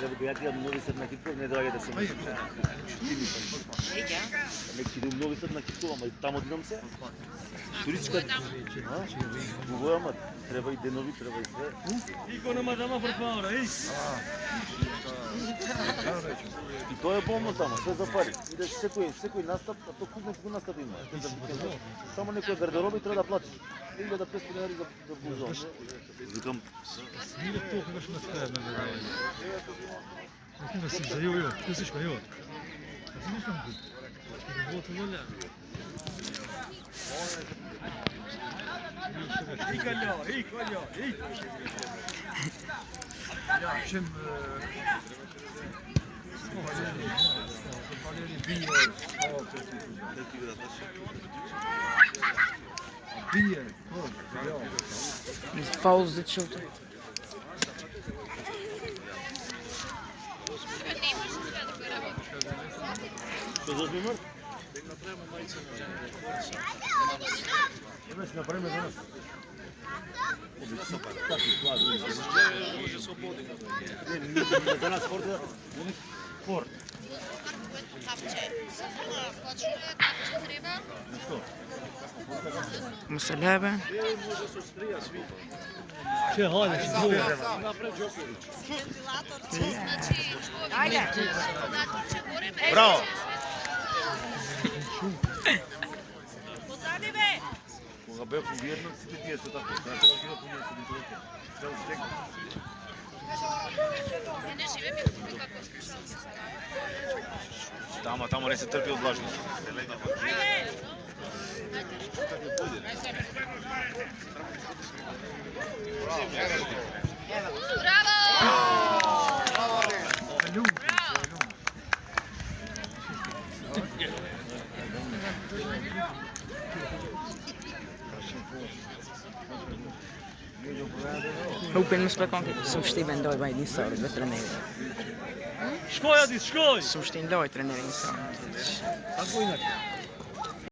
дека ја ти Нови Сад на Китко, не доаѓа да се може. Нека идем Нови Сад на Китко, ама и таму одидам се. Туристичка, ама треба и денови, треба и све. Ико нема дама препара, И тоа е болно таму, све за пари. Идеш секој настап, а то кузнечко настап има. Само некој гардероби треба да платиш. 1500 денари за блузон. Викам, не толку беше на крај на веројатно. Ако си за јо, ти си шкајо. Ти не сум ти. Вот воля. Чем Fouls the children. што за снимар? Имаш направиме за нас. За нас спорта, спорт. Муселебе. Че ходиш? Браво! Кога бев у Виетнам, сите тие се така. Тоа ќе го поминам со битовите. Цел стек. Не живееме како Таму не се трпи од влажност. Rupen me sprekon som Steven doj bij die zouden we traineren. Шкој, Адис, шкој! Som Steven doj traineren zouden. Како инака?